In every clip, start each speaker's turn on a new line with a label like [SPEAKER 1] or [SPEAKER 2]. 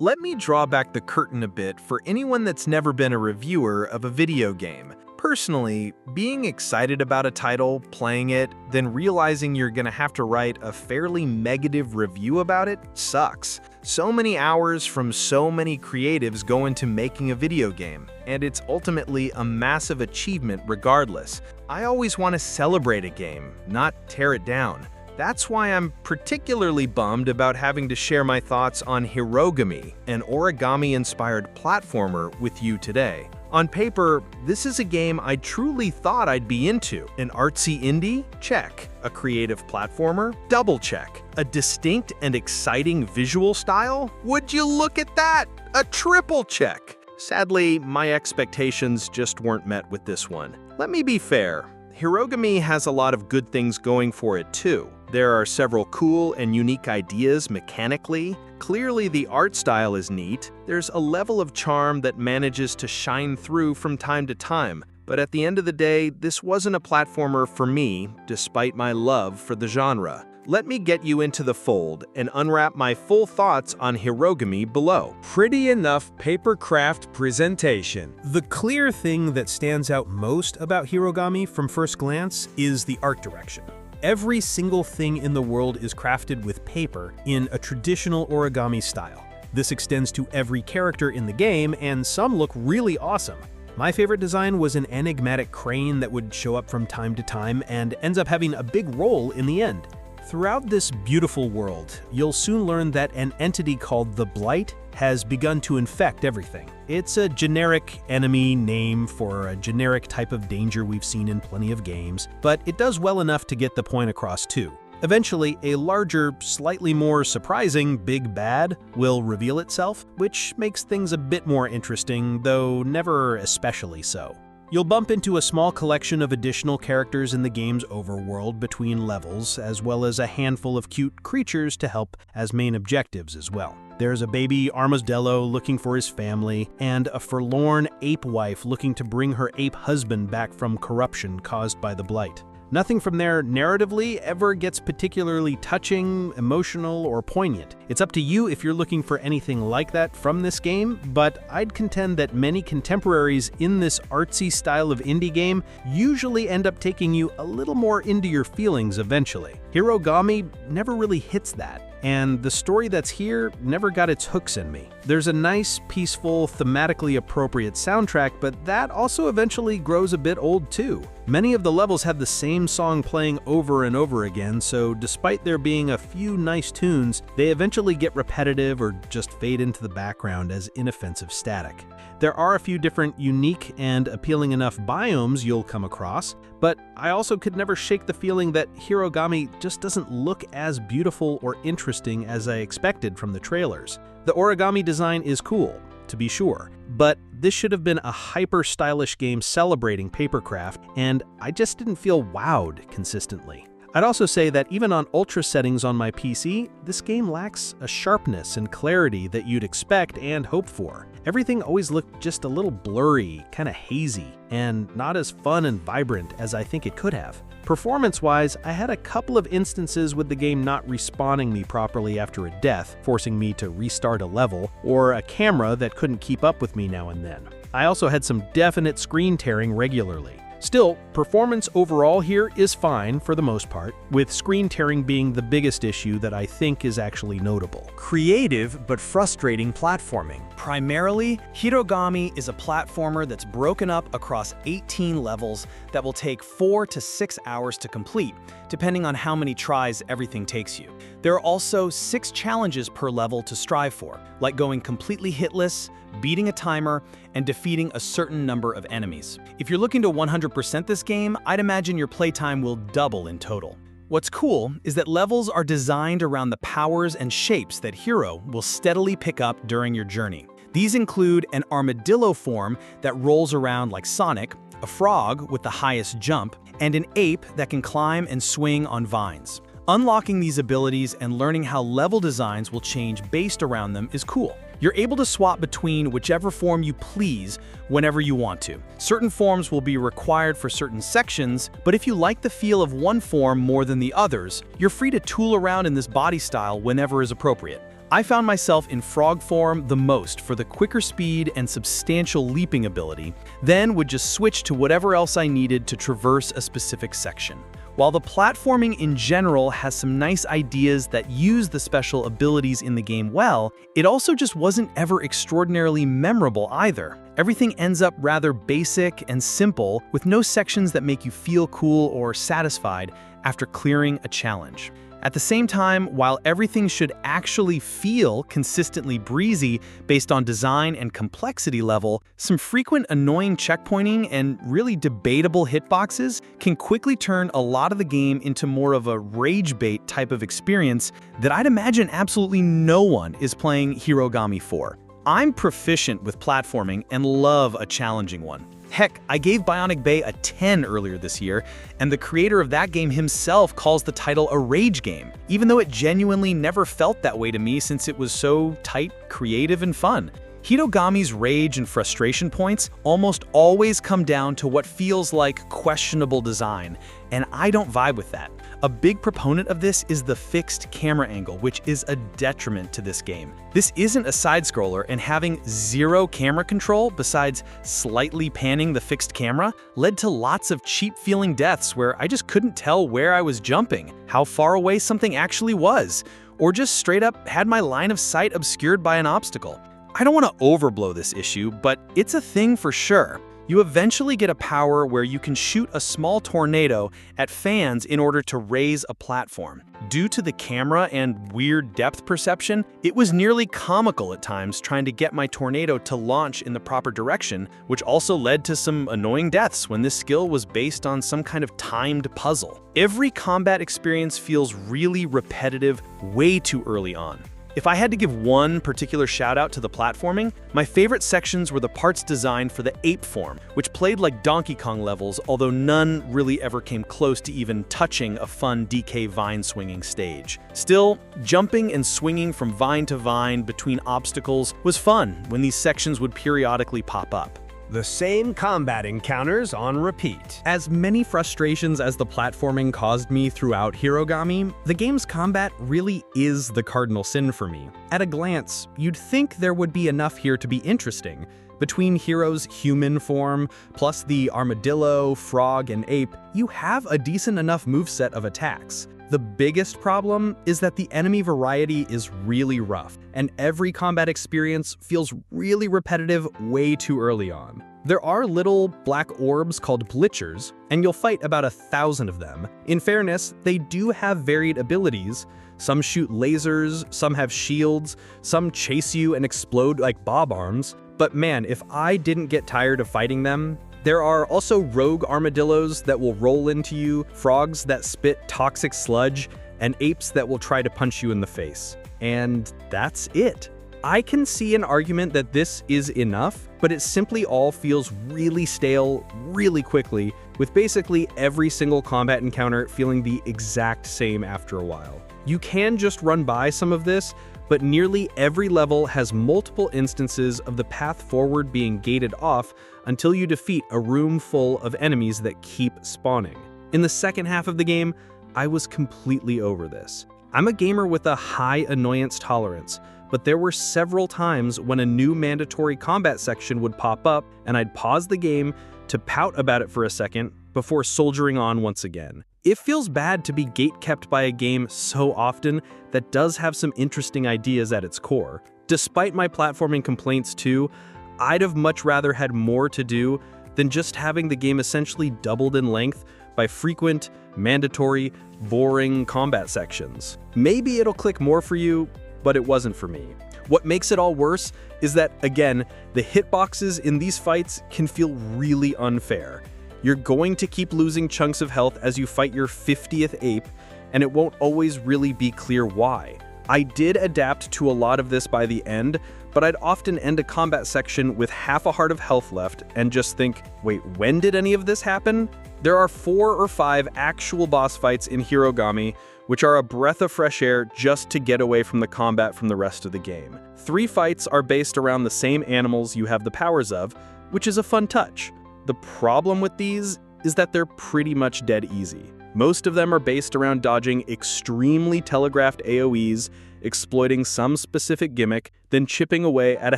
[SPEAKER 1] Let me draw back the curtain a bit for anyone that's never been a reviewer of a video game. Personally, being excited about a title, playing it, then realizing you're gonna have to write a fairly negative review about it sucks. So many hours from so many creatives go into making a video game, and it's ultimately a massive achievement regardless. I always want to celebrate a game, not tear it down. That's why I'm particularly bummed about having to share my thoughts on Hirogami, an origami-inspired platformer, with you today. On paper, this is a game I truly thought I'd be into. An artsy indie? Check. A creative platformer? Double check. A distinct and exciting visual style? Would you look at that? A triple check. Sadly, my expectations just weren't met with this one. Let me be fair. Hirogami has a lot of good things going for it too. There are several cool and unique ideas mechanically. Clearly the art style is neat. There's a level of charm that manages to shine through from time to time. But at the end of the day, this wasn't a platformer for me, despite my love for the genre. Let me get you into the fold and unwrap my full thoughts on Hirogami below.
[SPEAKER 2] Pretty enough papercraft presentation. The clear thing that stands out most about Hirogami from first glance is the art direction. Every single thing in the world is crafted with paper in a traditional origami style. This extends to every character in the game, and some look really awesome. My favorite design was an enigmatic crane that would show up from time to time and ends up having a big role in the end. Throughout this beautiful world, you'll soon learn that an entity called the Blight has begun to infect everything. It's a generic enemy name for a generic type of danger we've seen in plenty of games, but it does well enough to get the point across too. Eventually, a larger, slightly more surprising big bad will reveal itself, which makes things a bit more interesting, though never especially so. You'll bump into a small collection of additional characters in the game's overworld between levels, as well as a handful of cute creatures to help as main objectives as well. There's a baby armadillo looking for his family, and a forlorn ape wife looking to bring her ape husband back from corruption caused by the Blight. Nothing from there narratively ever gets particularly touching, emotional, or poignant. It's up to you if you're looking for anything like that from this game, but I'd contend that many contemporaries in this artsy style of indie game usually end up taking you a little more into your feelings eventually. Hirogami never really hits that, and the story that's here never got its hooks in me. There's a nice, peaceful, thematically appropriate soundtrack, but that also eventually grows a bit old too. Many of the levels have the same song playing over and over again, so despite there being a few nice tunes, they eventually get repetitive or just fade into the background as inoffensive static. There are a few different unique and appealing enough biomes you'll come across, but I also could never shake the feeling that Hirogami just doesn't look as beautiful or interesting as I expected from the trailers. The origami design is cool, to be sure, but this should have been a hyper-stylish game celebrating papercraft, and I just didn't feel wowed consistently. I'd also say that even on ultra settings on my PC, this game lacks a sharpness and clarity that you'd expect and hope for. Everything always looked just a little blurry, kind of hazy, and not as fun and vibrant as I think it could have. Performance-wise, I had a couple of instances with the game not respawning me properly after a death, forcing me to restart a level, or a camera that couldn't keep up with me now and then. I also had some definite screen tearing regularly. Still, performance overall here is fine for the most part, with screen tearing being the biggest issue that I think is actually notable.
[SPEAKER 3] Creative but frustrating platforming. Primarily, Hirogami is a platformer that's broken up across 18 levels that will take 4 to 6 hours to complete, depending on how many tries everything takes you. There are also 6 challenges per level to strive for, like going completely hitless, beating a timer, and defeating a certain number of enemies. If you're looking to 100% this game, I'd imagine your playtime will double in total. What's cool is that levels are designed around the powers and shapes that Hiro will steadily pick up during your journey. These include an armadillo form that rolls around like Sonic, a frog with the highest jump, and an ape that can climb and swing on vines. Unlocking these abilities and learning how level designs will change based around them is cool. You're able to swap between whichever form you please whenever you want to. Certain forms will be required for certain sections, but if you like the feel of one form more than the others, you're free to tool around in this body style whenever is appropriate. I found myself in frog form the most for the quicker speed and substantial leaping ability, then would just switch to whatever else I needed to traverse a specific section. While the platforming in general has some nice ideas that use the special abilities in the game well, it also just wasn't ever extraordinarily memorable either. Everything ends up rather basic and simple, with no sections that make you feel cool or satisfied after clearing a challenge. At the same time, while everything should actually feel consistently breezy based on design and complexity level, some frequent annoying checkpointing and really debatable hitboxes can quickly turn a lot of the game into more of a rage bait type of experience that I'd imagine absolutely no one is playing Hirogami for. I'm proficient with platforming and love a challenging one. Heck, I gave Bionic Bay a 10 earlier this year, and the creator of that game himself calls the title a rage game, even though it genuinely never felt that way to me since it was so tight, creative, and fun. Hirogami's rage and frustration points almost always come down to what feels like questionable design, and I don't vibe with that. A big proponent of this is the fixed camera angle, which is a detriment to this game. This isn't a side-scroller, and having zero camera control besides slightly panning the fixed camera led to lots of cheap-feeling deaths where I just couldn't tell where I was jumping, how far away something actually was, or just straight up had my line of sight obscured by an obstacle. I don't want to overblow this issue, but it's a thing for sure. You eventually get a power where you can shoot a small tornado at fans in order to raise a platform. Due to the camera and weird depth perception, it was nearly comical at times trying to get my tornado to launch in the proper direction, which also led to some annoying deaths when this skill was based on some kind of timed puzzle. Every combat experience feels really repetitive way too early on. If I had to give one particular shout out to the platforming, my favorite sections were the parts designed for the ape form, which played like Donkey Kong levels, although none really ever came close to even touching a fun DK vine swinging stage. Still, jumping and swinging from vine to vine between obstacles was fun when these sections would periodically pop up.
[SPEAKER 2] The same combat encounters on repeat.
[SPEAKER 4] As many frustrations as the platforming caused me throughout Hirogami, the game's combat really is the cardinal sin for me. At a glance, you'd think there would be enough here to be interesting. Between Hiro's human form, plus the armadillo, frog, and ape, you have a decent enough moveset of attacks. The biggest problem is that the enemy variety is really rough, and every combat experience feels really repetitive way too early on. There are little black orbs called Blitzers, and you'll fight about 1,000 of them. In fairness, they do have varied abilities. Some shoot lasers, some have shields, some chase you and explode like bob arms. But man, if I didn't get tired of fighting them, there are also rogue armadillos that will roll into you, frogs that spit toxic sludge, and apes that will try to punch you in the face. And that's it. I can see an argument that this is enough, but it simply all feels really stale really quickly, with basically every single combat encounter feeling the exact same after a while. You can just run by some of this, but nearly every level has multiple instances of the path forward being gated off until you defeat a room full of enemies that keep spawning. In the second half of the game, I was completely over this. I'm a gamer with a high annoyance tolerance, but there were several times when a new mandatory combat section would pop up and I'd pause the game to pout about it for a second before soldiering on once again. It feels bad to be gatekept by a game so often that does have some interesting ideas at its core. Despite my platforming complaints too, I'd have much rather had more to do than just having the game essentially doubled in length by frequent, mandatory, boring combat sections. Maybe it'll click more for you, but it wasn't for me. What makes it all worse is that, again, the hitboxes in these fights can feel really unfair. You're going to keep losing chunks of health as you fight your 50th ape, and it won't always really be clear why. I did adapt to a lot of this by the end, but I'd often end a combat section with half a heart of health left and just think, wait, when did any of this happen? There are 4 or 5 actual boss fights in Hirogami, which are a breath of fresh air just to get away from the combat from the rest of the game. 3 fights are based around the same animals you have the powers of, which is a fun touch. The problem with these is that they're pretty much dead easy. Most of them are based around dodging extremely telegraphed AoEs
[SPEAKER 5] exploiting some specific gimmick, then chipping away at a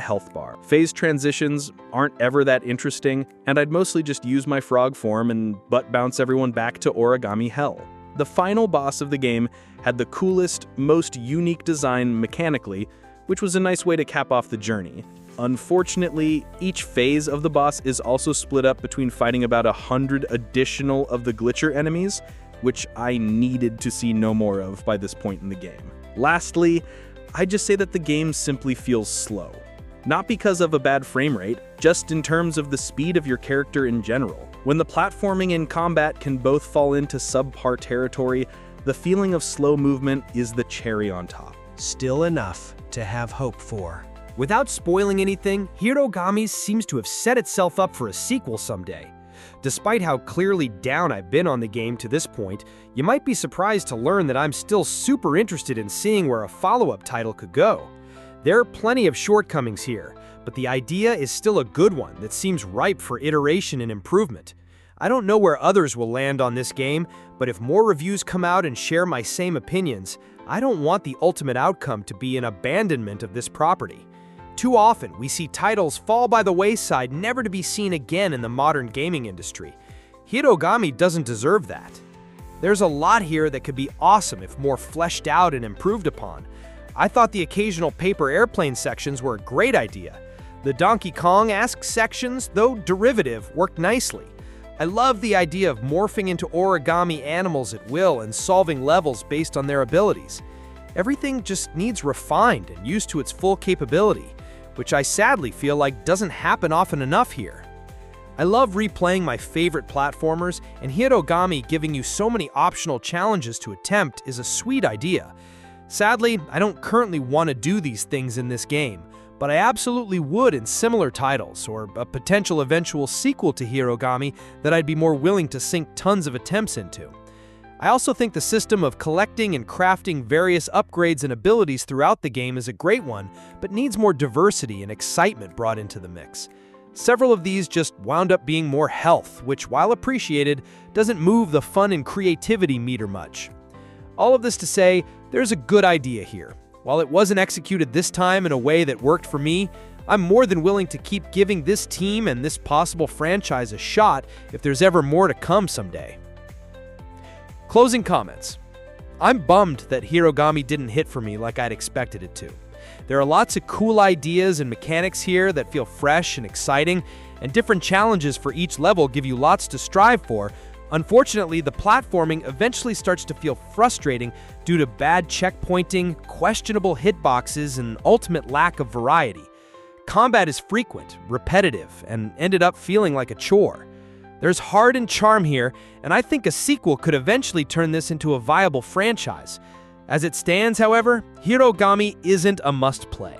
[SPEAKER 5] health bar. Phase transitions aren't ever that interesting, and I'd mostly just use my frog form and butt bounce everyone back to origami hell. The final boss of the game had the coolest, most unique design mechanically, which was a nice way to cap off the journey. Unfortunately, each phase of the boss is also split up between fighting about 100 additional of the glitcher enemies, which I needed to see no more of by this point in the game. Lastly, I'd just say that the game simply feels slow. Not because of a bad frame rate, just in terms of the speed of your character in general. When the platforming and combat can both fall into subpar territory, the feeling of slow movement is the cherry on top.
[SPEAKER 3] Still enough to have hope for.
[SPEAKER 6] Without spoiling anything, Hirogami seems to have set itself up for a sequel someday. Despite how clearly down I've been on the game to this point, you might be surprised to learn that I'm still super interested in seeing where a follow-up title could go. There are plenty of shortcomings here, but the idea is still a good one that seems ripe for iteration and improvement. I don't know where others will land on this game, but if more reviews come out and share my same opinions, I don't want the ultimate outcome to be an abandonment of this property. Too often, we see titles fall by the wayside, never to be seen again in the modern gaming industry. Hirogami doesn't deserve that. There's a lot here that could be awesome if more fleshed out and improved upon. I thought the occasional paper airplane sections were a great idea. The Donkey Kong-esque sections, though derivative, worked nicely. I love the idea of morphing into origami animals at will and solving levels based on their abilities. Everything just needs refined and used to its full capability, which I sadly feel like doesn't happen often enough here. I love replaying my favorite platformers, and Hirogami giving you so many optional challenges to attempt is a sweet idea. Sadly, I don't currently want to do these things in this game, but I absolutely would in similar titles, or a potential eventual sequel to Hirogami that I'd be more willing to sink tons of attempts into. I also think the system of collecting and crafting various upgrades and abilities throughout the game is a great one, but needs more diversity and excitement brought into the mix. Several of these just wound up being more health, which, while appreciated, doesn't move the fun and creativity meter much. All of this to say, there's a good idea here. While it wasn't executed this time in a way that worked for me, I'm more than willing to keep giving this team and this possible franchise a shot if there's ever more to come someday. Closing comments. I'm bummed that Hirogami didn't hit for me like I'd expected it to. There are lots of cool ideas and mechanics here that feel fresh and exciting, and different challenges for each level give you lots to strive for. Unfortunately, the platforming eventually starts to feel frustrating due to bad checkpointing, questionable hitboxes, and ultimate lack of variety. Combat is frequent, repetitive, and ended up feeling like a chore. There's heart and charm here, and I think a sequel could eventually turn this into a viable franchise. As it stands, however, Hirogami isn't a must-play.